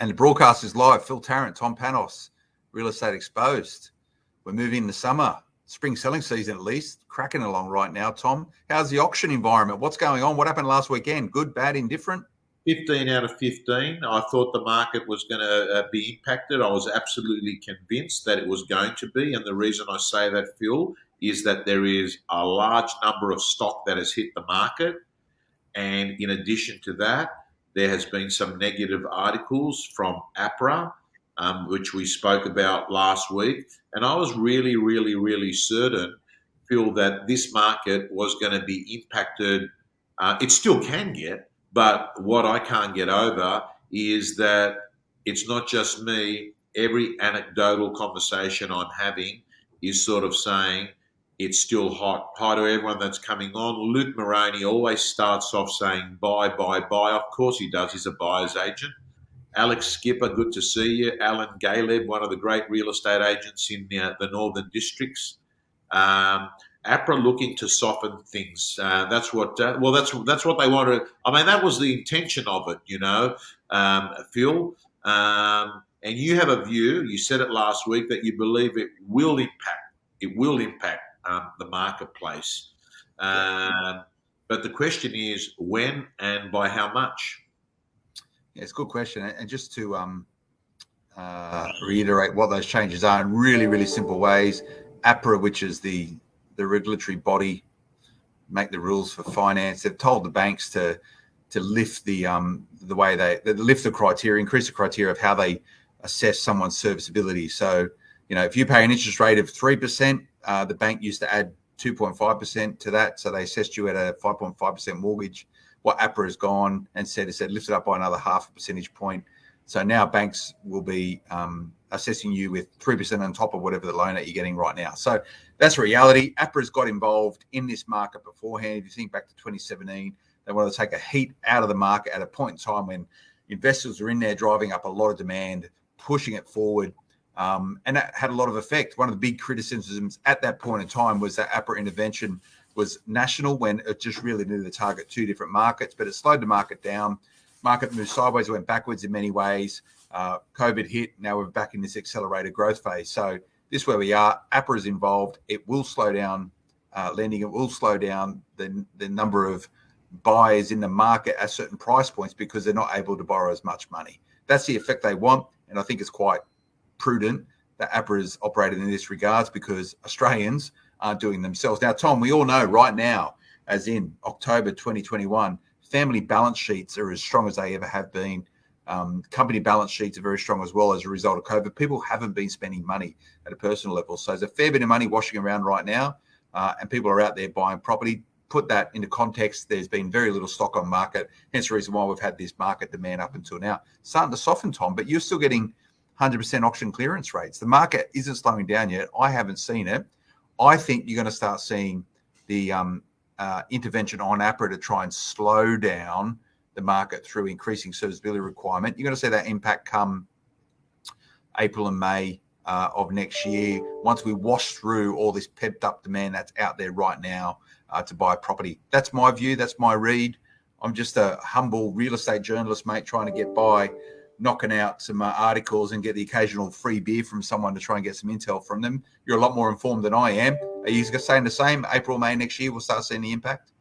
And the broadcast is live. Phil Tarrant, Tom Panos, Real Estate Exposed. We're moving into summer, spring selling season at least, cracking along right now. Tom, how's the auction environment? What's going on? What happened last weekend? Good, bad, indifferent? 15 out of 15. I thought the market was going to be impacted. I was absolutely convinced that it was going to be. And the reason I say that, Phil, is that there is a large number of stock that has hit the market. And in addition to that, there has been some negative articles from APRA, which we spoke about last week. And I was really certain, Phil, that this market was going to be impacted. It still can get, but what I can't get over is that it's not just me. Every anecdotal conversation I'm having is sort of saying it's still hot. Hi to everyone that's coming on. Luke Moroney always starts off saying buy, buy, buy. Of course he does. He's a buyer's agent. Alex Skipper, good to see you. Alan Galeb, one of the great real estate agents in the northern districts. APRA looking to soften things. That's what they wanted. I mean, that was the intention of it, Phil. And you have a view. You said it last week that you believe it will impact. It will impact the marketplace. But the question is when and by how much. Yeah, it's a good question. And just to reiterate what those changes are in really simple ways, APRA, which is the regulatory body, make the rules for finance. They've told the banks to lift the way they lift the criteria, increase the criteria of how they assess someone's serviceability. So, if you pay an interest rate of 3%, the bank used to add 2.5% to that. So they assessed you at a 5.5% mortgage. What APRA has gone and said lift it up by another half a percentage point. So now banks will be assessing you with 3% on top of whatever the loan that you're getting right now. So that's reality. APRA's got involved in this market beforehand. If you think back to 2017, they wanted to take a heat out of the market at a point in time when investors were in there driving up a lot of demand, pushing it forward. And that had a lot of effect. One of the big criticisms at that point in time was that APRA intervention was national when it just really needed to target two different markets, but it slowed the market down. Market moved sideways, went backwards in many ways. COVID hit. Now we're back in this accelerated growth phase. So this is where we are. APRA is involved. It will slow down lending. It will slow down the number of buyers in the market at certain price points because they're not able to borrow as much money. That's the effect they want. And I think it's quite prudent that APRA is operating in this regards because Australians aren't doing themselves. Now, Tom, we all know right now, as in October 2021, family balance sheets are as strong as they ever have been. Company balance sheets are very strong as well as a result of COVID. People haven't been spending money at a personal level. So there's a fair bit of money washing around right now, and people are out there buying property. Put that into context, there's been very little stock on market, hence the reason why we've had this market demand up until now. Starting to soften, Tom, but you're still getting 100% auction clearance rates. The market isn't slowing down yet. I haven't seen it. I think you're going to start seeing the intervention on APRA to try and slow down the market through increasing serviceability requirement. You're going to see that impact come April and May of next year once we wash through all this pepped up demand that's out there right now to buy property. That's my view. That's my read. I'm just a humble real estate journalist, mate, trying to get by, knocking out some articles and get the occasional free beer from someone to try and get some intel from them. You're a lot more informed than I am. Are you saying the same? April, May next year, we'll start seeing the impact?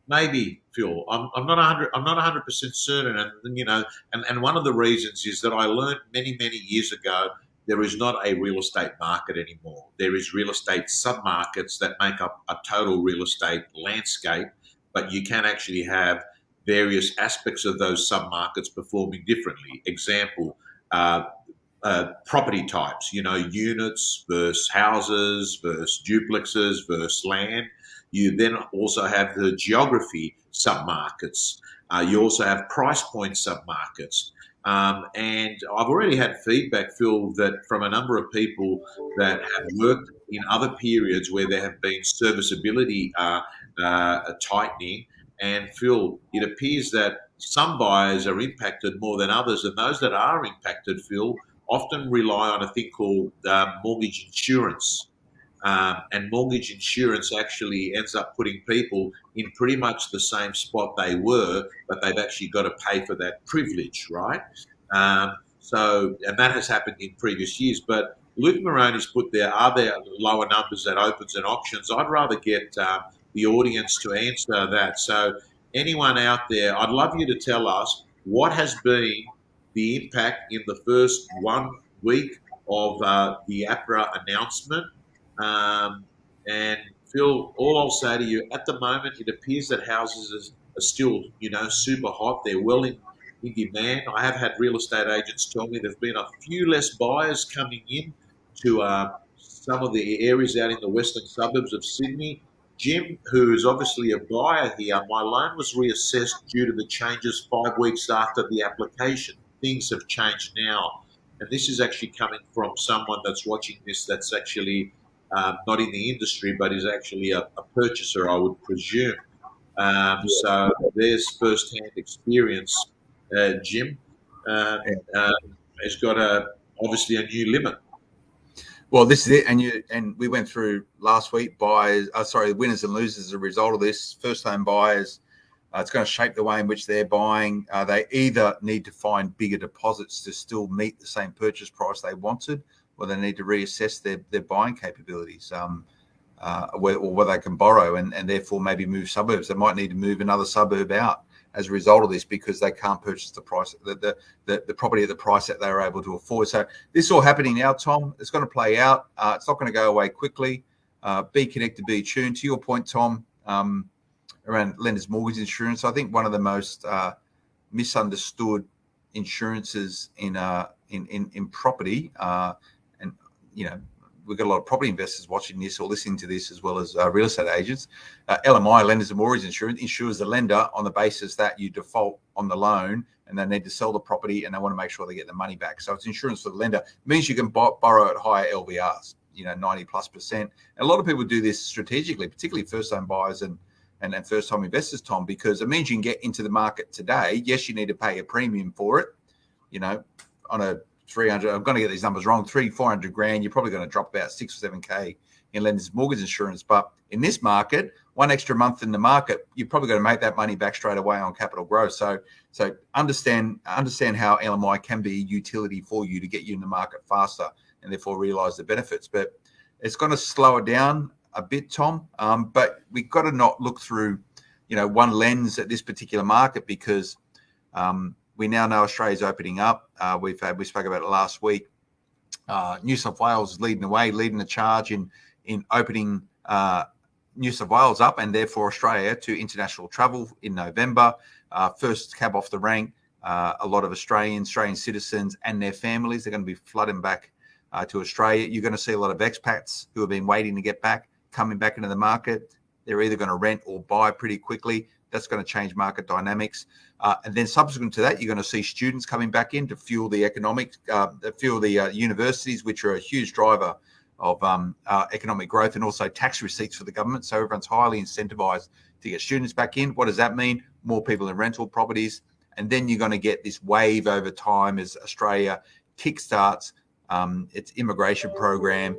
Maybe, Phil. I'm not 100% certain, and one of the reasons is that I learned many years ago there is not a real estate market anymore. There is real estate submarkets that make up a total real estate landscape, but you can actually have various aspects of those submarkets performing differently. Example, property types, units versus houses versus duplexes versus land. You then also have the geography submarkets. You also have price point submarkets. And I've already had feedback, Phil, that from a number of people that have worked in other periods where there have been serviceability tightening. And Phil, it appears that some buyers are impacted more than others, and those that are impacted, Phil, often rely on a thing called mortgage insurance. And mortgage insurance actually ends up putting people in pretty much the same spot they were, but they've actually got to pay for that privilege, right? And that has happened in previous years. But Luke Moroney's put there, are there lower numbers at opens and auctions? I'd rather get the audience to answer that. So anyone out there, I'd love you to tell us what has been the impact in the first 1 week of the APRA announcement. Um, and Phil, all I'll say to you, at the moment, it appears that houses are still, super hot. They're well in demand. I have had real estate agents tell me there's been a few less buyers coming in to some of the areas out in the western suburbs of Sydney. Jim, who is obviously a buyer here, my loan was reassessed due to the changes 5 weeks after the application. Things have changed now. And this is actually coming from someone that's watching this that's actually not in the industry, but is actually a purchaser, I would presume. So there's first-hand experience. Jim uh, has got obviously a new limit. Well, this is it, and we went through last week buyers. Winners and losers as a result of this. First-home buyers, it's going to shape the way in which they're buying. They either need to find bigger deposits to still meet the same purchase price they wanted, or they need to reassess their buying capabilities, or what they can borrow, and therefore maybe move suburbs. They might need to move another suburb out as a result of this because they can't purchase the property at the price that they were able to afford. So this is all happening now, Tom. It's going to play out. It's not going to go away quickly. Be connected, be tuned. To your point, Tom, around lenders' mortgage insurance, I think one of the most misunderstood insurances in property, and we've got a lot of property investors watching this or listening to this, as well as real estate agents. LMI, lenders and mortgage insurance, insures the lender on the basis that you default on the loan and they need to sell the property and they want to make sure they get the money back. So it's insurance for the lender. It means you can borrow at higher LVRs, 90+%. And a lot of people do this strategically, particularly first-time buyers and first-time investors, Tom, because it means you can get into the market today. Yes, you need to pay a premium for it, on a 300, I'm going to get these numbers wrong, 400 grand, you're probably going to drop about 6 or 7K in lenders mortgage insurance. But in this market, one extra month in the market, you're probably going to make that money back straight away on capital growth. So understand how LMI can be a utility for you to get you in the market faster and therefore realize the benefits. But it's going to slow it down a bit, Tom. But we've got to not look through, one lens at this particular market, because we now know Australia's opening up. We spoke about it last week. New South Wales is leading the charge in opening New South Wales up, and therefore Australia, to international travel in November. First cab off the rank. A lot of Australian citizens and their families are going to be flooding back to Australia. You're going to see a lot of expats who have been waiting to get back, coming back into the market. They're either going to rent or buy pretty quickly. That's going to change market dynamics. And then subsequent to that, you're going to see students coming back in to fuel the universities, which are a huge driver of economic growth, and also tax receipts for the government. So everyone's highly incentivized to get students back in. What does that mean? More people in rental properties. And then you're going to get this wave over time as Australia kickstarts its immigration program.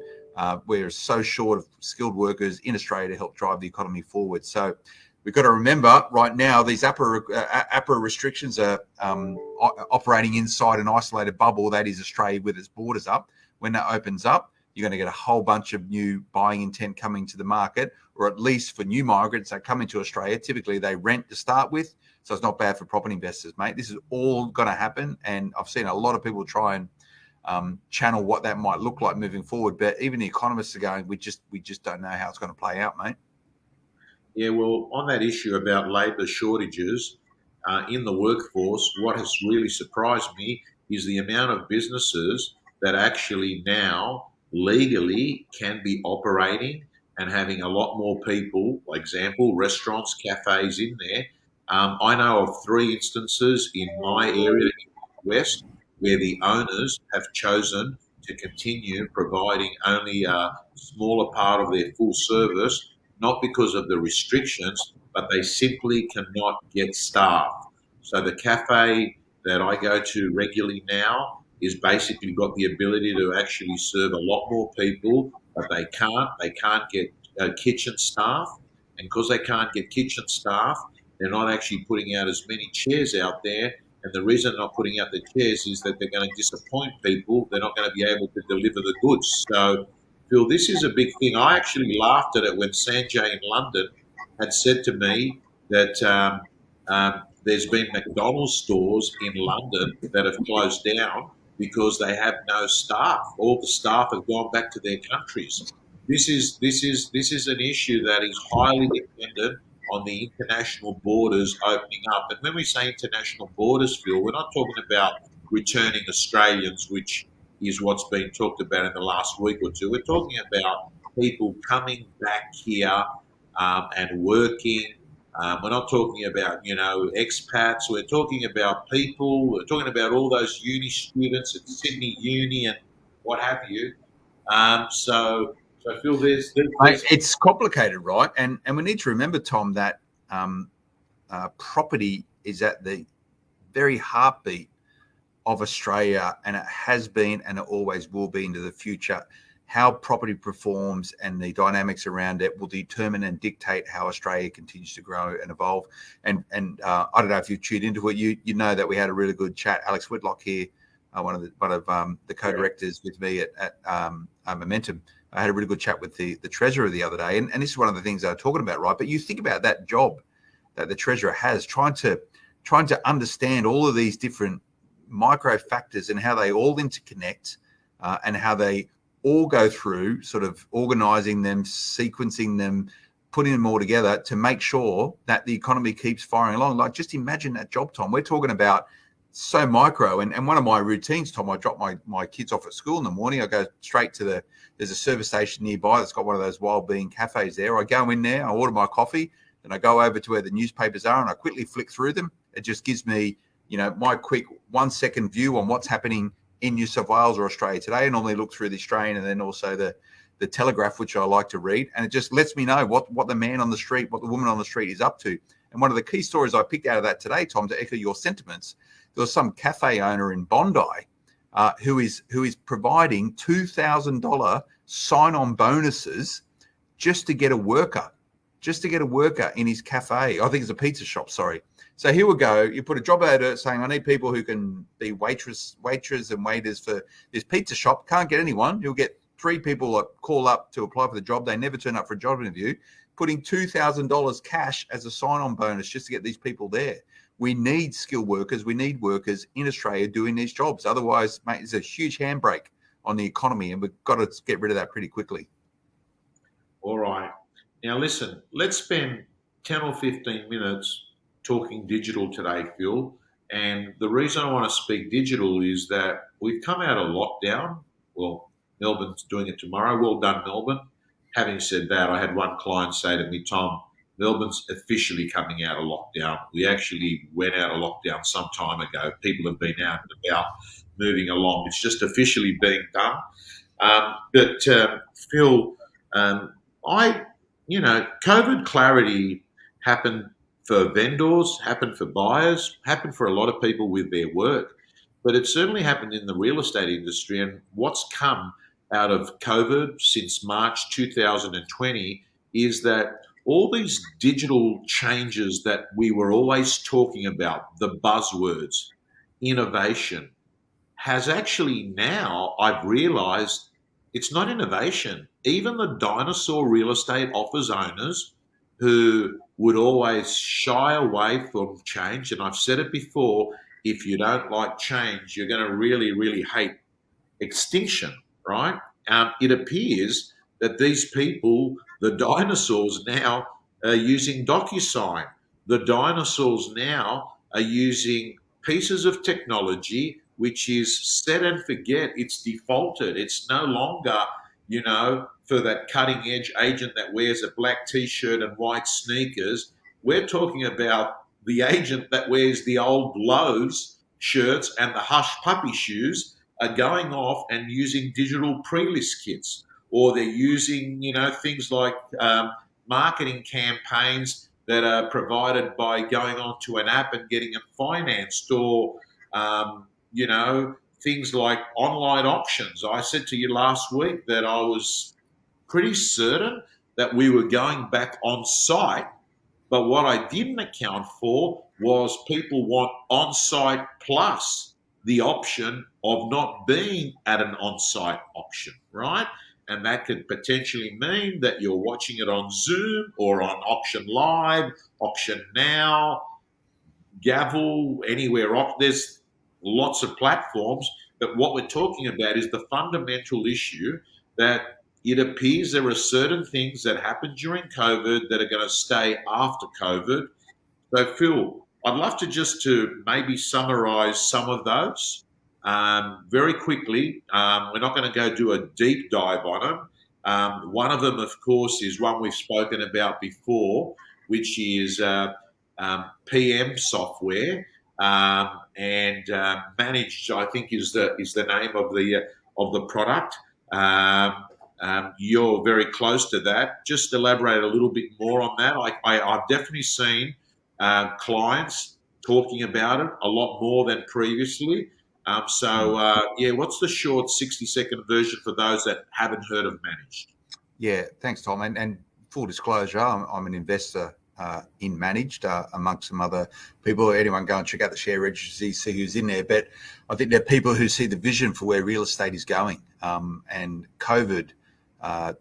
We're so short of skilled workers in Australia to help drive the economy forward. So we've got to remember right now, these APRA restrictions are operating inside an isolated bubble that is Australia with its borders up. When that opens up, you're going to get a whole bunch of new buying intent coming to the market, or at least for new migrants that come into Australia. Typically, they rent to start with, so it's not bad for property investors, mate. This is all going to happen, and I've seen a lot of people try and channel what that might look like moving forward. But even the economists are going, we just don't know how it's going to play out, mate. Yeah, well, on that issue about labour shortages in the workforce, what has really surprised me is the amount of businesses that actually now legally can be operating and having a lot more people, for example, restaurants, cafes in there. I know of 3 instances in my area in the West where the owners have chosen to continue providing only a smaller part of their full service, not because of the restrictions, but they simply cannot get staff. So the cafe that I go to regularly now is basically got the ability to actually serve a lot more people, but they can't get kitchen staff. And because they can't get kitchen staff, they're not actually putting out as many chairs out there And the reason they're not putting out the chairs is that they're going to disappoint people. They're not going to be able to deliver the goods. So, Phil, this is a big thing. I actually laughed at it when Sanjay in London had said to me that there's been McDonald's stores in London that have closed down because they have no staff. All the staff have gone back to their countries. This is an issue that is highly dependent on the international borders opening up. And when we say international borders, Phil, we're not talking about returning Australians, which is what's been talked about in the last week or two. We're talking about people coming back here and working. We're not talking about, expats. We're talking about people. We're talking about all those uni students at Sydney Uni and what have you. So I feel there's It's complicated, right? And we need to remember, Tom, that property is at the very heartbeat of Australia, and it has been and it always will be into the future. How property performs and the dynamics around it will determine and dictate how Australia continues to grow and evolve. And I don't know if you've tuned into it. You know that we had a really good chat. Alex Whitlock here, one of the co-directors with me at Momentum. I had a really good chat with the treasurer the other day, and this is one of the things they were talking about, right? But you think about that job that the treasurer has, trying to understand all of these different micro factors and how they all interconnect, and how they all go through sort of organizing them, sequencing them, putting them all together to make sure that the economy keeps firing along. Like, just imagine that job, Tom. We're talking about so micro. And one of my routines, Tom, I drop my kids off at school in the morning. I go straight to there's a service station nearby that's got one of those wild bean cafes there. I go in there, I order my coffee, then I go over to where the newspapers are and I quickly flick through them. It just gives me, my quick 1 second view on what's happening in New South Wales or Australia today. I normally look through the Australian and then also the Telegraph, which I like to read. And it just lets me know what the man on the street, what the woman on the street is up to. And one of the key stories I picked out of that today, Tom, to echo your sentiments, there was some cafe owner in Bondi who is providing $2,000 sign-on bonuses just to get a worker in his cafe. I think it's a pizza shop, sorry. So here we go. You put a job ad saying, I need people who can be waiters and waiters for this pizza shop. Can't get anyone. You'll get 3 people that call up to apply for the job. They never turn up for a job interview. Putting $2,000 cash as a sign-on bonus just to get these people there. We need skilled workers. We need workers in Australia doing these jobs. Otherwise, mate, it's a huge handbrake on the economy, and we've got to get rid of that pretty quickly. All right. Now, listen, let's spend 10 or 15 minutes talking digital today, Phil. And the reason I want to speak digital is that we've come out of lockdown. Well, Melbourne's doing it tomorrow. Well done, Melbourne. Having said that, I had one client say to me, Tom, Melbourne's officially coming out of lockdown. We actually went out of lockdown some time ago. People have been out and about moving along. It's just officially being done. But Phil, COVID clarity happened for vendors, happened for buyers, happened for a lot of people with their work. But it certainly happened in the real estate industry. And what's come out of COVID since March 2020 is that all these digital changes that we were always talking about, the buzzwords, innovation, has actually now, I've realized, it's not innovation. Even the dinosaur real estate office owners who would always shy away from change, and I've said it before, if you don't like change, you're going to really, really hate extinction, right? It appears that these people, the dinosaurs now, are using Docusign. The dinosaurs now are using pieces of technology which is set and forget. It's defaulted. It's no longer, for that cutting edge agent that wears a black t-shirt and white sneakers. We're talking about the agent that wears the old Lowe's shirts and the Hush puppy shoes are going off and using digital pre-list kits, or they're using, things like marketing campaigns that are provided by going onto an app and getting them financed, or, things like online auctions. I said to you last week that I was pretty certain that we were going back on site, but what I didn't account for was people want on-site plus the option of not being at an on-site option, right? And that could potentially mean that you're watching it on Zoom or on Auction Live, Auction Now, Gavel, anywhere. There's lots of platforms. But what we're talking about is the fundamental issue that it appears there are certain things that happened during COVID that are going to stay after COVID. So, Phil, I'd love to maybe summarize some of those very quickly. We're not going to go do a deep dive on them. One of them, of course, is one we've spoken about before, which is PM software and managed. I think is the name of the product. You're very close to that. Just elaborate a little bit more on that. I've definitely seen clients talking about it a lot more than previously. What's the short 60-second version for those that haven't heard of Managed? Yeah, thanks, Tom. And full disclosure, I'm an investor in Managed amongst some other people. Anyone go and check out the share registry, see who's in there. But I think there are people who see the vision for where real estate is going. And COVID,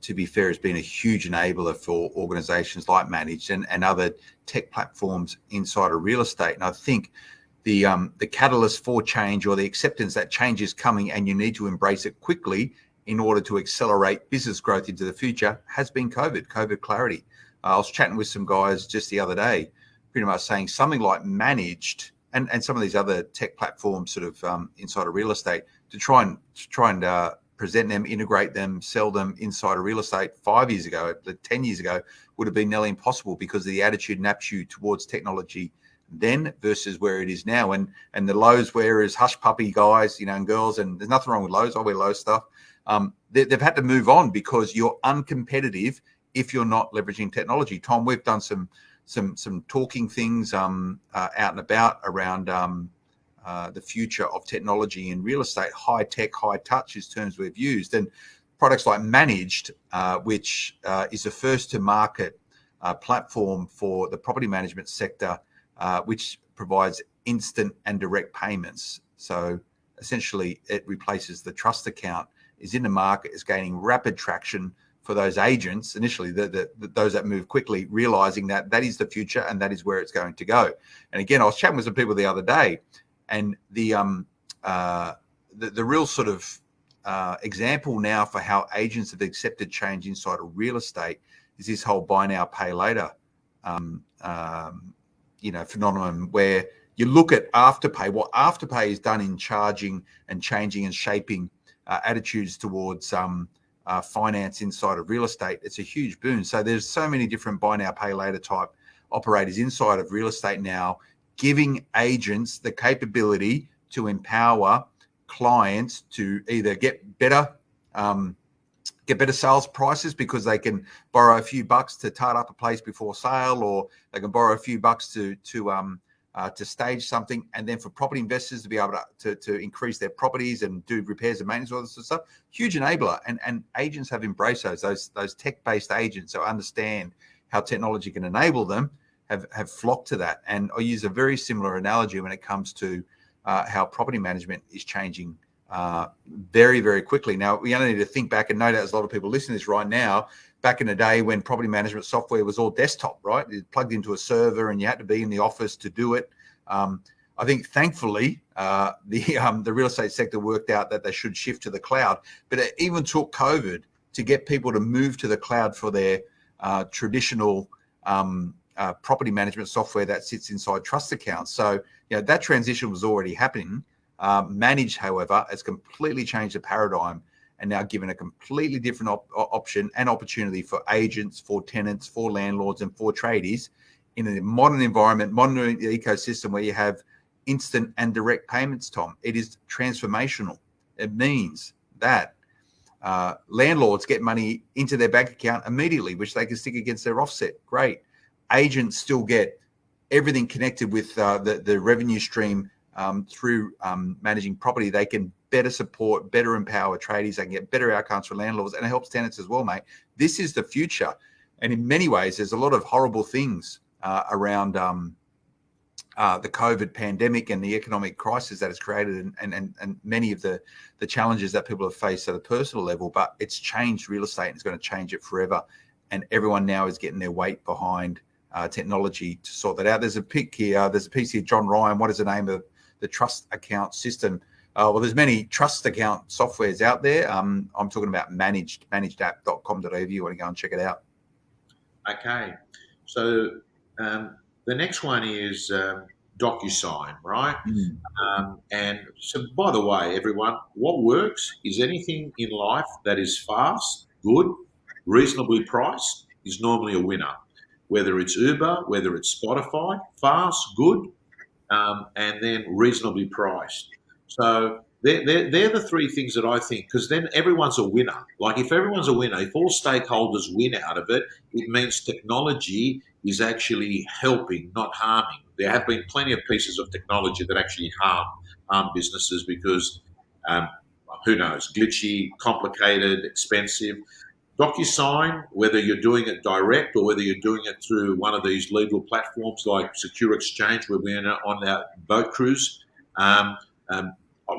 to be fair, has been a huge enabler for organizations like Managed and other tech platforms inside of real estate. And I think the catalyst for change, or the acceptance that change is coming and you need to embrace it quickly in order to accelerate business growth into the future, has been COVID clarity. I was chatting with some guys just the other day, pretty much saying something like Managed and some of these other tech platforms sort of inside of real estate to try and present them, integrate them, sell them inside of real estate 5 years ago, 10 years ago, would have been nearly impossible because of the attitude and aptitude towards technology then versus where it is now. And the Lowe's wearers, hush puppy guys, and girls, and there's nothing wrong with Lowe's. I wear Lowe's stuff. They've had to move on because you're uncompetitive if you're not leveraging technology. Tom, we've done some talking things out and about around the future of technology in real estate. High tech, high touch is terms we've used, and products like Managed, which is the first to market platform for the property management sector, which provides instant and direct payments. So essentially, it replaces the trust account. Is in the market, is gaining rapid traction for those agents initially, those that move quickly, realizing that is the future and that is where it's going to go. And again, I was chatting with some people the other day, and the real sort of example now for how agents have accepted change inside of real estate is this whole buy now, pay later phenomenon, where you look at Afterpay. What Afterpay is done in charging and changing and shaping attitudes towards finance inside of real estate, it's a huge boon. So there's so many different buy now, pay later type operators inside of real estate now, giving agents the capability to empower clients to either get better sales prices because they can borrow a few bucks to tart up a place before sale, or they can borrow a few bucks to stage something, and then for property investors to be able to increase their properties and do repairs and maintenance, all this sort of stuff. Huge enabler, and agents have embraced those tech-based agents who understand how technology can enable them, have flocked to that. And I use a very similar analogy when it comes to how property management is changing very, very quickly. Now, we only need to think back, and no doubt there's a lot of people listening to this right now, back in the day when property management software was all desktop, right? It plugged into a server and you had to be in the office to do it. I think thankfully the real estate sector worked out that they should shift to the cloud, but it even took COVID to get people to move to the cloud for their traditional property management software that sits inside trust accounts. So that transition was already happening. Managed, however, has completely changed the paradigm and now given a completely different option and opportunity for agents, for tenants, for landlords, and for tradies in a modern environment, modern ecosystem where you have instant and direct payments, Tom. It is transformational. It means that landlords get money into their bank account immediately, which they can stick against their offset. Great. Agents still get everything connected with the revenue stream through managing property. They can better support, better empower tradies. They can get better outcomes for landlords, and it helps tenants as well, mate. This is the future. And in many ways, there's a lot of horrible things around the COVID pandemic and the economic crisis that it's created, and many of the challenges that people have faced at a personal level. But it's changed real estate, and it's going to change it forever. And everyone now is getting their weight behind technology to sort that out. There's a pic here. There's a piece here. John Ryan, what is the name of the trust account system? Well, there's many trust account softwares out there. I'm talking about manedapp.com.au. If you want to go and check it out. Okay. So the next one is Docusign, right? And so, by the way, everyone, what works is anything in life that is fast, good, reasonably priced is normally a winner. Whether it's Uber, whether it's Spotify, fast, good, and then reasonably priced. So they're the three things that I think, because then everyone's a winner. Like if everyone's a winner, if all stakeholders win out of it, it means technology is actually helping, not harming. There have been plenty of pieces of technology that actually harm businesses because, who knows, glitchy, complicated, expensive. Docusign, whether you're doing it direct or whether you're doing it through one of these legal platforms like Secure Exchange, where we're on our boat cruise,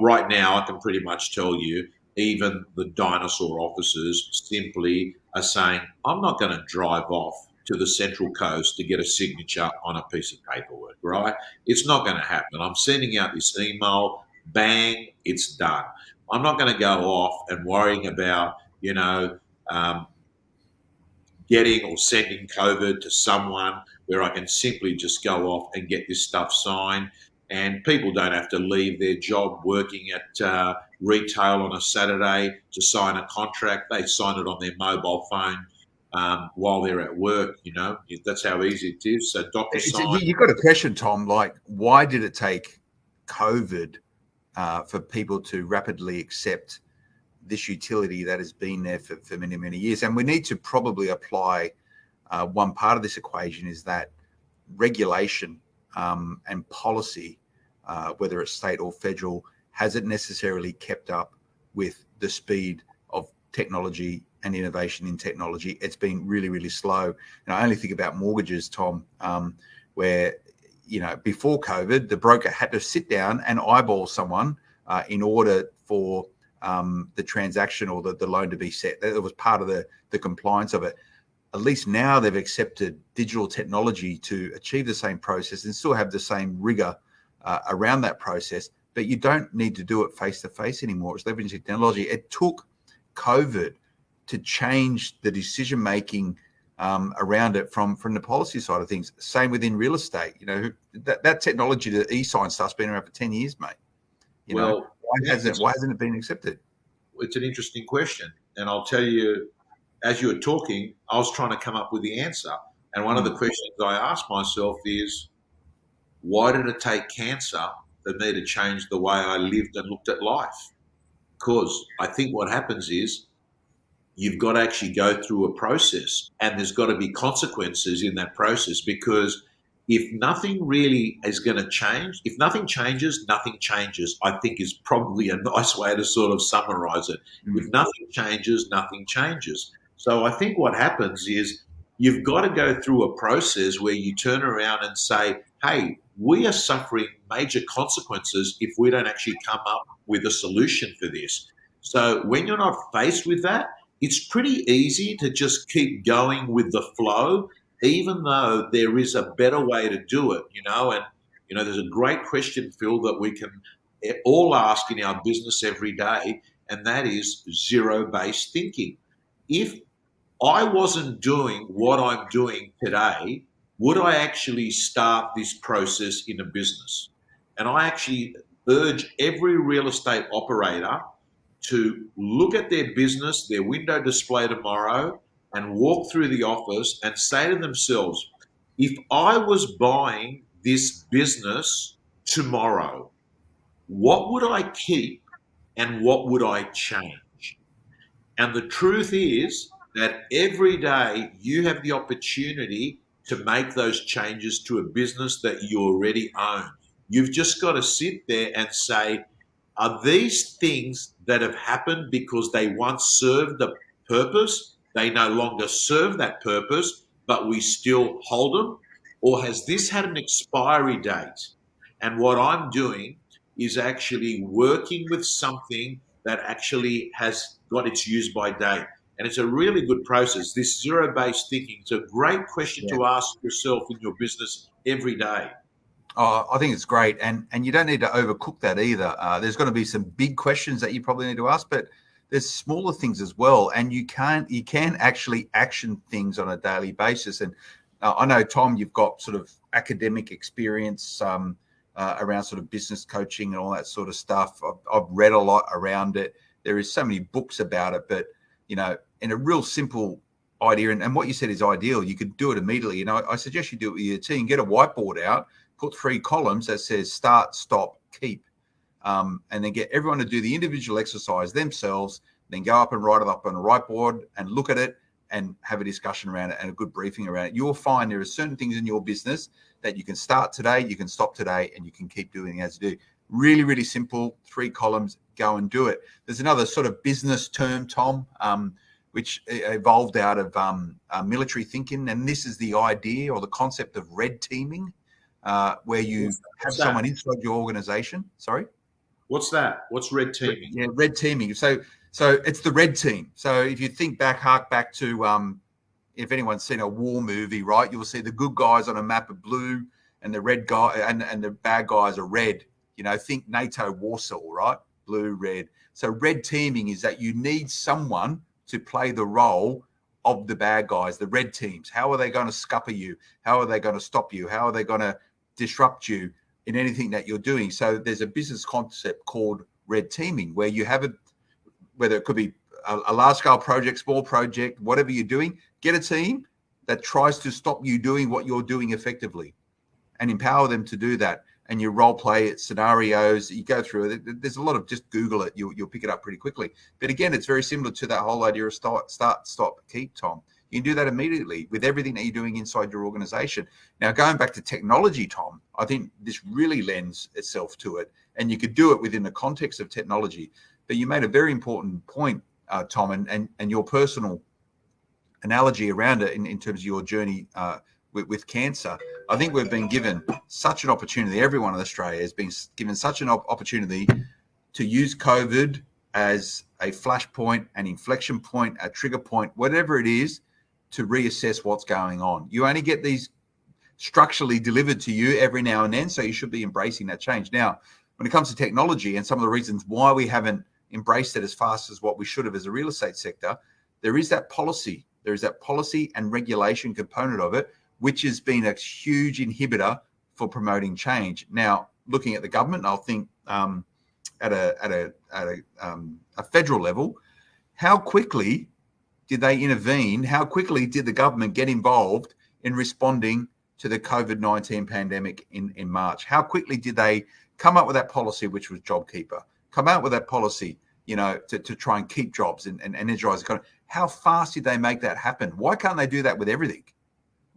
right now I can pretty much tell you, even the dinosaur officers simply are saying, I'm not going to drive off to the Central Coast to get a signature on a piece of paperwork, right? It's not going to happen. I'm sending out this email, bang, it's done. I'm not going to go off and worrying about, getting or sending COVID to someone where I can simply just go off and get this stuff signed. And people don't have to leave their job working at retail on a Saturday to sign a contract. They sign it on their mobile phone while they're at work. That's how easy it is. So DocuSign. You've got a question, Tom, like why did it take COVID for people to rapidly accept this utility that has been there for many, many years? And we need to probably apply one part of this equation is that regulation and policy, whether it's state or federal, hasn't necessarily kept up with the speed of technology and innovation in technology. It's been really, really slow. And I only think about mortgages, Tom, where, before COVID, the broker had to sit down and eyeball someone in order for the transaction or the loan to be set. That was part of the compliance of it. At least now they've accepted digital technology to achieve the same process and still have the same rigor around that process, but you don't need to do it face-to-face anymore. It's leveraging technology. It took COVID to change the decision-making around it from the policy side of things. Same within real estate. That technology, the e-sign stuff's been around for 10 years, mate. Why hasn't it been accepted? It's an interesting question. And I'll tell you, as you were talking, I was trying to come up with the answer. And one of the questions I asked myself is, why did it take cancer for me to change the way I lived and looked at life? Because I think what happens is you've got to actually go through a process and there's got to be consequences in that process, because if nothing really is going to change, if nothing changes, nothing changes, I think is probably a nice way to sort of summarize it. If nothing changes, nothing changes. So I think what happens is you've got to go through a process where you turn around and say, hey, we are suffering major consequences if we don't actually come up with a solution for this. So when you're not faced with that, it's pretty easy to just keep going with the flow, even though there is a better way to do it, and, there's a great question, Phil, that we can all ask in our business every day, and that is zero-based thinking. If I wasn't doing what I'm doing today, would I actually start this process in a business? And I actually urge every real estate operator to look at their business, their window display tomorrow, and walk through the office and say to themselves, if I was buying this business tomorrow, what would I keep and what would I change? And the truth is that every day you have the opportunity to make those changes to a business that you already own. You've just got to sit there and say, are these things that have happened because they once served a purpose? They no longer serve that purpose, but we still hold them? or has this had an expiry date? And what I'm doing is actually working with something that actually has got its use by date. And it's a really good process. This zero based thinking, it's a great question Yeah. to ask yourself in your business every day. Oh, I think it's great, and you don't need to overcook that either. There's going to be some big questions that you probably need to ask, but there's smaller things as well, and you can actually action things on a daily basis. And I know, Tom, you've got sort of academic experience around sort of business coaching and all that sort of stuff. I've read a lot around it. There is so many books about it, but in a real simple idea, and what you said is ideal. You could do it immediately. I suggest you do it with your team. Get a whiteboard out, put 3 columns that says start, stop, keep, and then get everyone to do the individual exercise themselves, then go up and write it up on a whiteboard and look at it and have a discussion around it and a good briefing around it. You'll find there are certain things in your business that you can start today, you can stop today, and you can keep doing as you do. Really, really simple, 3 columns, go and do it. There's another sort of business term, Tom, which evolved out of military thinking, and this is the idea or the concept of red teaming. Where you have someone inside your organization. Sorry? What's that? What's red teaming? Yeah, red teaming. So it's the red team. So if you hark back to if anyone's seen a war movie, right, you'll see the good guys on a map are blue and the red guy and the bad guys are red. Think NATO Warsaw, right? Blue, red. So red teaming is that you need someone to play the role of the bad guys, the red teams. How are they going to scupper you? How are they going to stop you? How are they going to disrupt you in anything that you're doing? So there's a business concept called red teaming where you have it, whether it could be a large scale project, small project, whatever you're doing, get a team that tries to stop you doing what you're doing effectively and empower them to do that. And you role play scenarios, you go through it. There's a lot of, just Google it, you'll pick it up pretty quickly. But again, it's very similar to that whole idea of start, stop, keep, Tom. You can do that immediately with everything that you're doing inside your organization. Now, going back to technology, Tom, I think this really lends itself to it, and you could do it within the context of technology. But you made a very important point, Tom, and your personal analogy around it in terms of your journey with cancer. I think we've been given such an opportunity. Everyone in Australia has been given such an opportunity to use COVID as a flashpoint, an inflection point, a trigger point, whatever it is, to reassess what's going on. You only get these structurally delivered to you every now and then, so you should be embracing that change. Now, when it comes to technology and some of the reasons why we haven't embraced it as fast as what we should have as a real estate sector, there is that policy. There is that policy and regulation component of it, which has been a huge inhibitor for promoting change. Now, looking at the government, I'll think at a federal level, how quickly did they intervene? How quickly did the government get involved in responding to the COVID-19 pandemic in March? How quickly did they come up with that policy, which was JobKeeper, come out with that policy, to try and keep jobs and energize the economy? How fast did they make that happen? Why can't they do that with everything?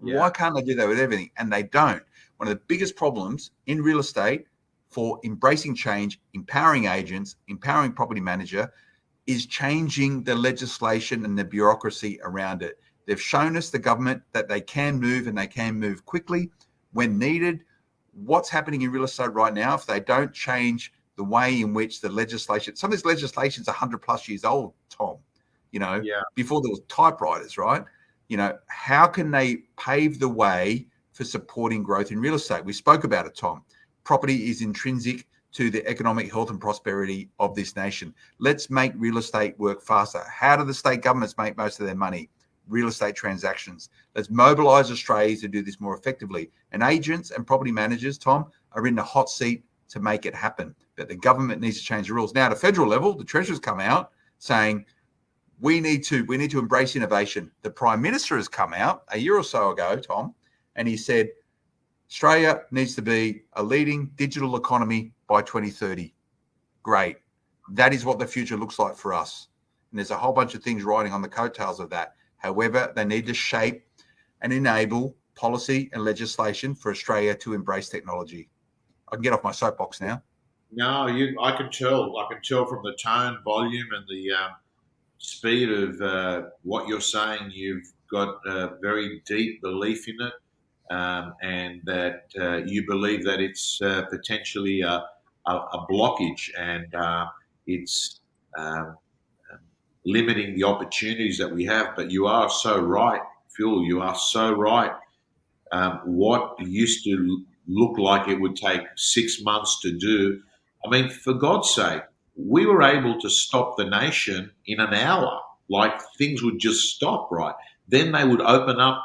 Yeah. Why can't they do that with everything? And they don't. One of the biggest problems in real estate for embracing change, empowering agents, empowering property manager, is changing the legislation and the bureaucracy around it. They've shown us, the government, that they can move and they can move quickly when needed. What's happening in real estate right now, if they don't change the way in which the legislation, some of this legislation is 100 plus years old, Tom, before there was typewriters, right? How can they pave the way for supporting growth in real estate? We spoke about it, Tom. Property is intrinsic to the economic health and prosperity of this nation. Let's make real estate work faster. How do the state governments make most of their money? Real estate transactions. Let's mobilize Australians to do this more effectively. And agents and property managers, Tom, are in the hot seat to make it happen. But the government needs to change the rules. Now, at a federal level, the Treasurer's come out saying we need to embrace innovation. The Prime Minister has come out a year or so ago, Tom, and he said Australia needs to be a leading digital economy by 2030. Great. That is what the future looks like for us. And there's a whole bunch of things riding on the coattails of that. However, they need to shape and enable policy and legislation for Australia to embrace technology. I can get off my soapbox now. No, I can tell. I can tell from the tone, volume, and the speed of what you're saying. You've got a very deep belief in it. and that you believe that it's potentially a blockage, and it's um, limiting the opportunities that we have. But you are so right, Phil. You are so right. What used to look like it would take 6 months to do, I mean, for God's sake, we were able to stop the nation in an hour. Like things would just stop, right? Then they would open up,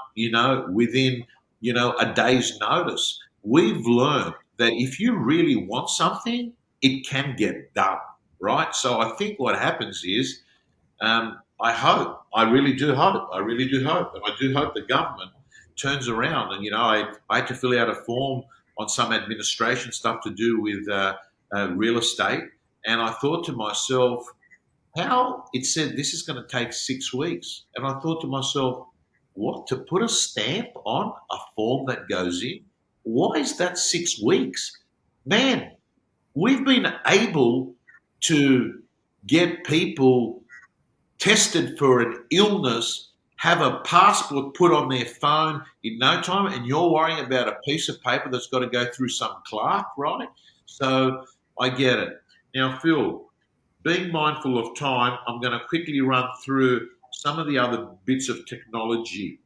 within, a day's notice. We've learned that if you really want something, it can get done, right? So I think what happens is, I really do hope, and I do hope the government turns around. And I had to fill out a form on some administration stuff to do with real estate, and I thought to myself, how it said this is going to take 6 weeks, and I thought to myself, what, to put a stamp on a form that goes in? Why is that 6 weeks, man? We've been able to get people tested for an illness, have a passport put on their phone in no time, and you're worrying about a piece of paper that's got to go through some clerk, right? So I get it. Now, Phil, being mindful of time, I'm going to quickly run through some of the other bits of technology.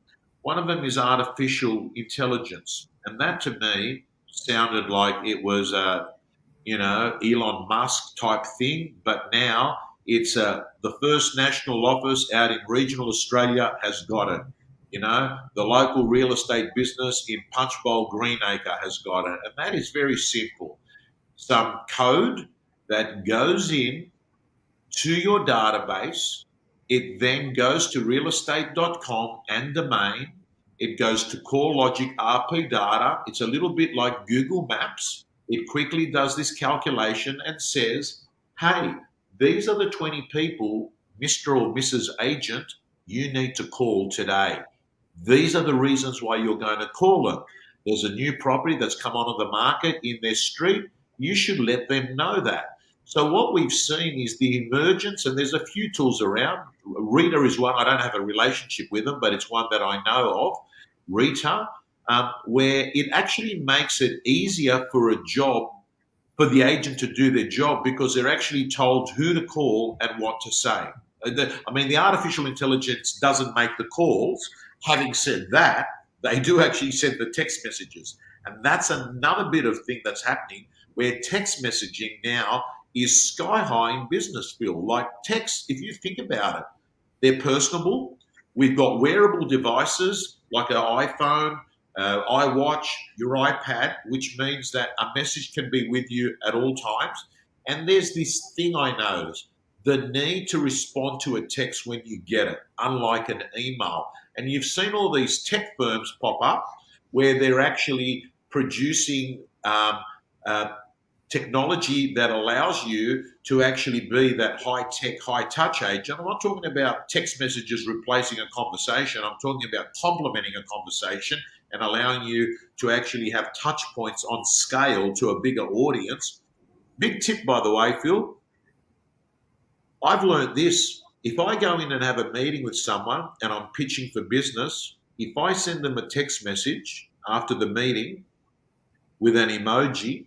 One of them is artificial intelligence, and that to me sounded like it was Elon Musk type thing, but now it's the first national office out in regional Australia has got it. The local real estate business in Punchbowl Greenacre has got it. And that is very simple. Some code that goes in to your database. It then goes to realestate.com and domain. It goes to CoreLogic RP data. It's a little bit like Google Maps. It quickly does this calculation and says, hey, these are the 20 people, Mr. or Mrs. Agent, you need to call today. These are the reasons why you're going to call them. There's a new property that's come onto the market in their street. You should let them know that. So what we've seen is the emergence, and there's a few tools around. Rita is one. I don't have a relationship with them, but it's one that I know of, Rita, where it actually makes it easier for the agent to do their job, because they're actually told who to call and what to say. The artificial intelligence doesn't make the calls. Having said that, they do actually send the text messages. And that's another bit of thing that's happening, where text messaging now is sky high in business, Phil. Like text, if you think about it, they're personable. We've got wearable devices like an iPhone, iWatch, your iPad, which means that a message can be with you at all times. And there's this thing I noticed, the need to respond to a text when you get it, unlike an email. And you've seen all these tech firms pop up where they're actually producing technology that allows you to actually be that high-tech, high-touch agent. I'm not talking about text messages replacing a conversation. I'm talking about complementing a conversation and allowing you to actually have touch points on scale to a bigger audience. Big tip, by the way, Phil. I've learned this. If I go in and have a meeting with someone and I'm pitching for business, if I send them a text message after the meeting with an emoji,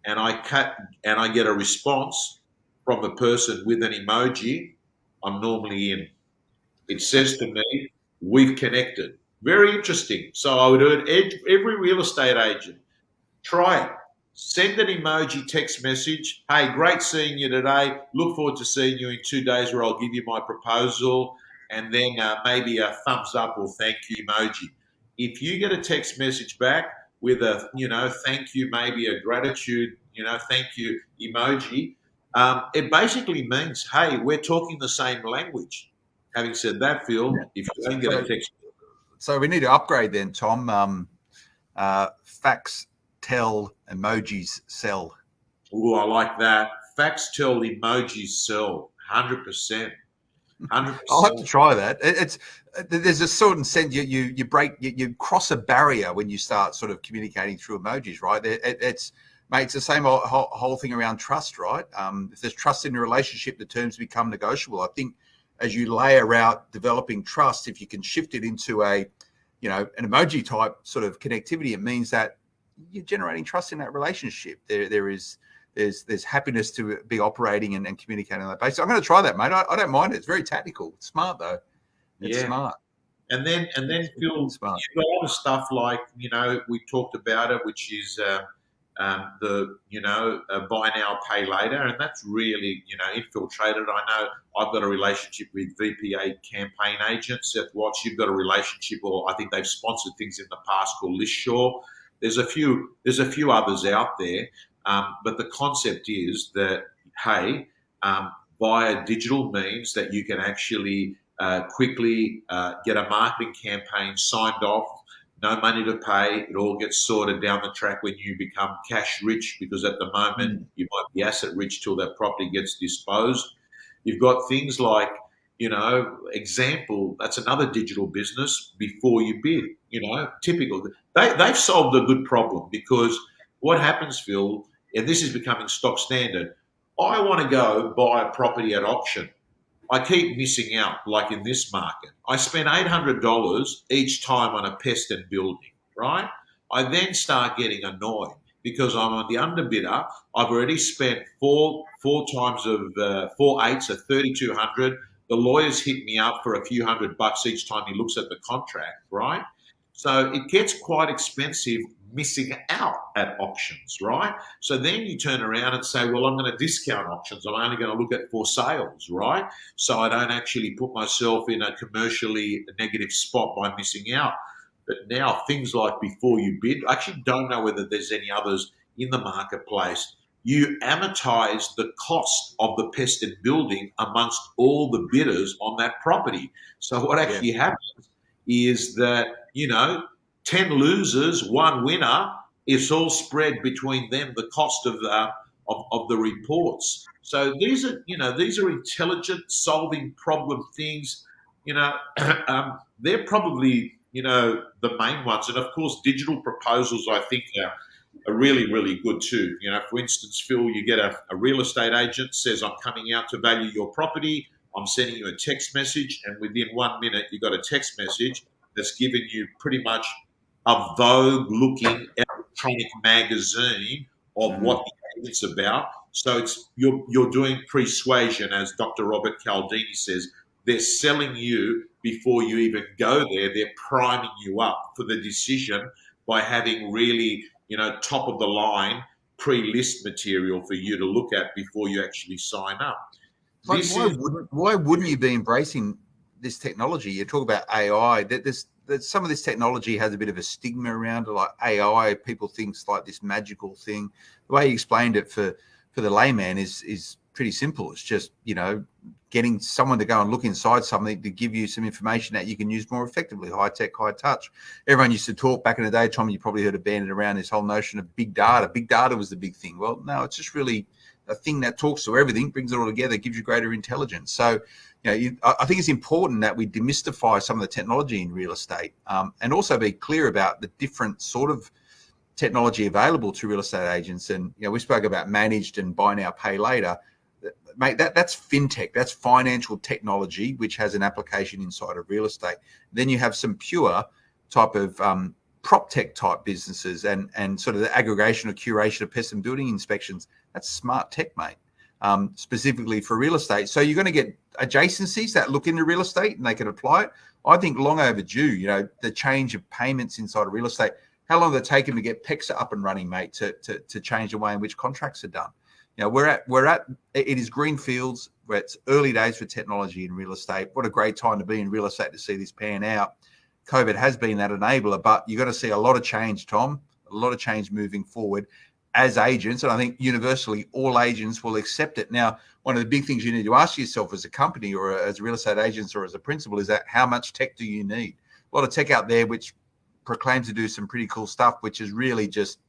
and I get a response from the person with an emoji, I'm normally in. It says to me, we've connected. Very interesting. So I would urge every real estate agent, try it. Send an emoji text message. Hey, great seeing you today. Look forward to seeing you in 2 days, where I'll give you my proposal, and then maybe a thumbs up or thank you emoji. If you get a text message back with a, thank you, maybe a gratitude, thank you emoji, it basically means, hey, we're talking the same language. Having said that, Phil, if you don't get a text. So we need to upgrade then, Tom. Facts tell, emojis sell. Oh, I like that. Facts tell, emojis sell. 100%. 100%. I'll have to try that. There's a certain sense you cross a barrier when you start sort of communicating through emojis, right? It's the same whole thing around trust, right? If there's trust in a relationship, the terms become negotiable. I think as you layer out developing trust, if you can shift it into a an emoji type sort of connectivity, it means that you're generating trust in that relationship. There's happiness to be operating and communicating on that basis. I'm going to try that, mate. I don't mind it. It's very tactical. It's smart though. It's smart. And then Phil, smart. you've got a lot of stuff like, we talked about it, which is buy now, pay later, and that's really, infiltrated. I know I've got a relationship with VPA campaign agents at Watch. You've got a relationship, or I think they've sponsored things in the past called ListSure. There's a few others out there, but the concept is that, hey, via digital means that you can actually quickly get a marketing campaign signed off, no money to pay. It all gets sorted down the track when you become cash rich, because at the moment you might be asset rich till that property gets disposed. You've got things like, example, that's another digital business, before you bid, typical. They've solved a good problem, because what happens, Phil, and this is becoming stock standard, I want to go buy a property at auction. I keep missing out, like in this market. I spend $800 each time on a pest and building, right? I then start getting annoyed because I'm on the underbidder. I've already spent four times of 4 8s at $3,200. The lawyers hit me up for a few $100 each time he looks at the contract, right? So it gets quite expensive missing out at auctions, right? So then you turn around and say, well, I'm going to discount auctions. I'm only going to look at for sales, right? So I don't actually put myself in a commercially negative spot by missing out. But now things like before you bid, I actually don't know whether there's any others in the marketplace. You amortize the cost of the pest and building amongst all the bidders on that property. So what actually happens is that, 10 losers, 1 winner, it's all spread between them, the cost of the reports. So these are intelligent, solving problem things. They're probably, the main ones. And of course, digital proposals, I think, are really, really good too. For instance, Phil, you get a real estate agent says, I'm coming out to value your property. I'm sending you a text message, and within 1 minute, you got a text message that's giving you pretty much a Vogue-looking electronic magazine of what the agent's about. So you're doing persuasion, as Dr. Robert Cialdini says. They're selling you before you even go there. They're priming you up for the decision by having really, top of the line pre-list material for you to look at before you actually sign up. Why wouldn't you be embracing this technology? You talk about AI. That some of this technology has a bit of a stigma around it, like AI. People think it's like this magical thing. The way you explained it for the layman is pretty simple. It's just, getting someone to go and look inside something to give you some information that you can use more effectively. High tech, high touch. Everyone used to talk back in the day, Tom, you probably heard it bandied around, this whole notion of big data. Big data was the big thing. Well, no, it's just really a thing that talks to everything, brings it all together, gives you greater intelligence. So, I think it's important that we demystify some of the technology in real estate, and also be clear about the different sort of technology available to real estate agents. And, we spoke about managed and buy now, pay later. Mate, that's fintech, that's financial technology, which has an application inside of real estate. Then you have some pure type of prop tech type businesses and sort of the aggregation or curation of pest and building inspections. That's smart tech, mate, specifically for real estate. So you're going to get adjacencies that look into real estate and they can apply it. I think long overdue, the change of payments inside of real estate. How long did it take them to get PEXA up and running, mate, to change the way in which contracts are done? It is green fields, where it's early days for technology in real estate. What a great time to be in real estate to see this pan out. COVID has been that enabler, but you're going to see a lot of change, Tom, a lot of change moving forward as agents. And I think universally all agents will accept it. Now, one of the big things you need to ask yourself as a company or as a real estate agent or as a principal is that how much tech do you need? A lot of tech out there which proclaims to do some pretty cool stuff, which is really just,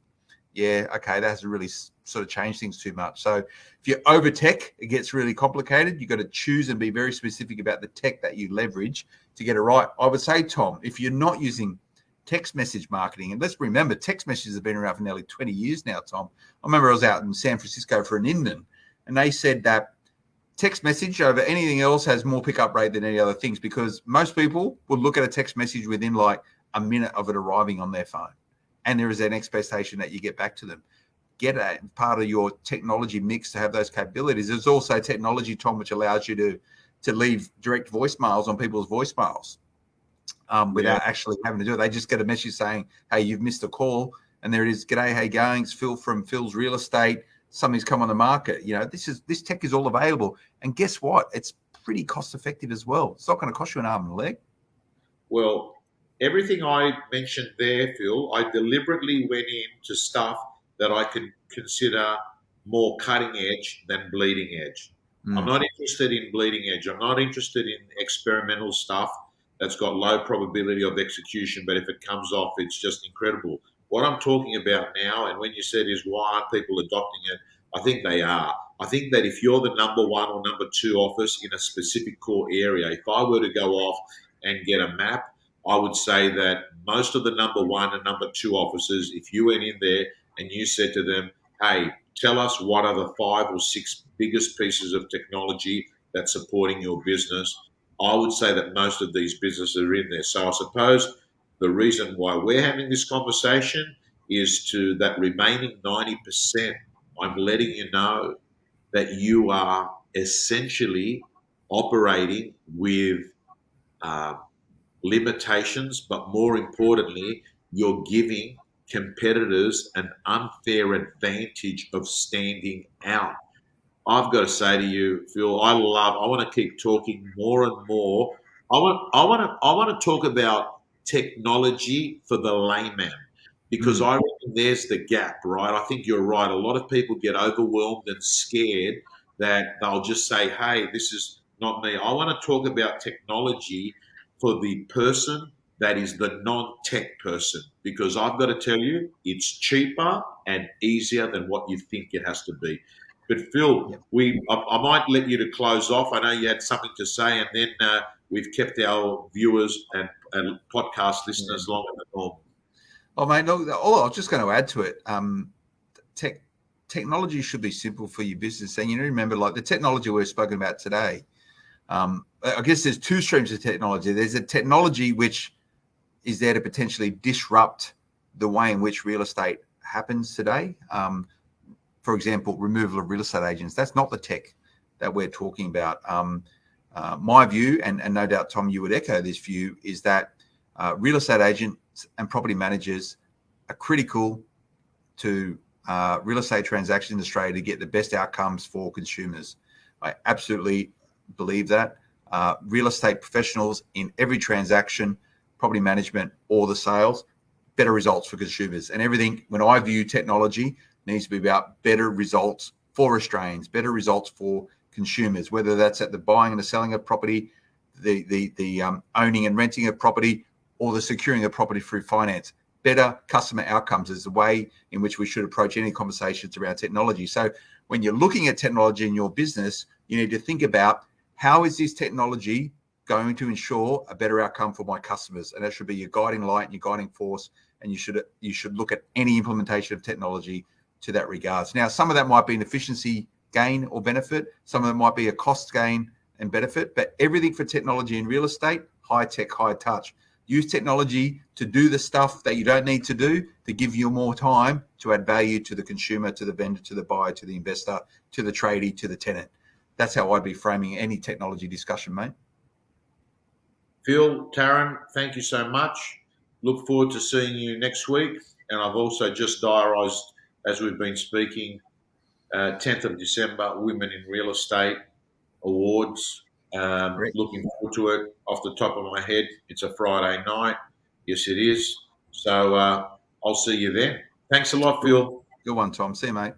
that hasn't really sort of changed things too much. So if you're over tech, it gets really complicated. You've got to choose and be very specific about the tech that you leverage to get it right. I would say, Tom, if you're not using text message marketing, and let's remember, text messages have been around for nearly 20 years now, Tom. I remember I was out in San Francisco for an Indian, and they said that text message over anything else has more pickup rate than any other things, because most people would look at a text message within like a minute of it arriving on their phone. And there is an expectation that you get back to them. Get a part of your technology mix to have those capabilities. There's also technology, Tom, which allows you to leave direct voicemails on people's voicemails without actually having to do it. They just get a message saying, hey, you've missed a call. And there it is. G'day, how you going? It's Phil from Phil's Real Estate. Something's come on the market. You know, this tech is all available. And guess what? It's pretty cost effective as well. It's not going to cost you an arm and a leg. Well, everything I mentioned there, Phil, I deliberately went into stuff that I can consider more cutting edge than bleeding edge. I'm not interested in bleeding edge. I'm not interested in experimental stuff that's got low probability of execution, but if it comes off, it's just incredible. What I'm talking about now, and when you said is why aren't people adopting it, I think they are. I think that if you're the number one or number two office in a specific core area, if I were to go off and get a map, I would say that most of the number one and number two offices, if you went in there and you said to them, hey, tell us what are the 5 or 6 biggest pieces of technology that's supporting your business, I would say that most of these businesses are in there. So I suppose the reason why we're having this conversation is to that remaining 90%, I'm letting you know that you are essentially operating with limitations, but more importantly, you're giving competitors an unfair advantage of standing out. I've got to say to you, Phil, I want to keep talking more and more. I want to talk about technology for the layman because I reckon there's the gap, right? I think you're right. A lot of people get overwhelmed and scared that they'll just say, hey, this is not me. I want to talk about technology for the person that is the non-tech person because I've got to tell you, it's cheaper and easier than what you think it has to be. But Phil, I might let you to close off. I know you had something to say, and then we've kept our viewers and podcast listeners longer than normal. Oh, mate, no, I was just going to add to it. Technology should be simple for your business. And you know, remember, like the technology we've spoken about today, I guess there's 2 streams of technology. There's a technology which is there to potentially disrupt the way in which real estate happens today. For example, removal of real estate agents. That's not the tech that we're talking about. My view, and no doubt, Tom, you would echo this view, is that real estate agents and property managers are critical to real estate transactions in Australia to get the best outcomes for consumers. I absolutely believe that. Real estate professionals in every transaction, property management or the sales, better results for consumers. And everything, when I view technology, needs to be about better results for Australians, better results for consumers, whether that's at the buying and the selling of property, the owning and renting of property, or the securing of property through finance. Better customer outcomes is the way in which we should approach any conversations around technology. So when you're looking at technology in your business, you need to think about how is this technology going to ensure a better outcome for my customers? And that should be your guiding light and your guiding force. And you should look at any implementation of technology to that regards. Now, some of that might be an efficiency gain or benefit. Some of it might be a cost gain and benefit. But everything for technology in real estate, high tech, high touch. Use technology to do the stuff that you don't need to do to give you more time to add value to the consumer, to the vendor, to the buyer, to the investor, to the tradie, to the tenant. That's how I'd be framing any technology discussion, mate. Phil, Tarrant, thank you so much. Look forward to seeing you next week. And I've also just diarised, as we've been speaking, 10th of December, Women in Real Estate Awards. Looking forward to it. Off the top of my head, it's a Friday night. Yes, it is. So I'll see you then. Thanks a lot, Phil. Good one, Tom. See you, mate.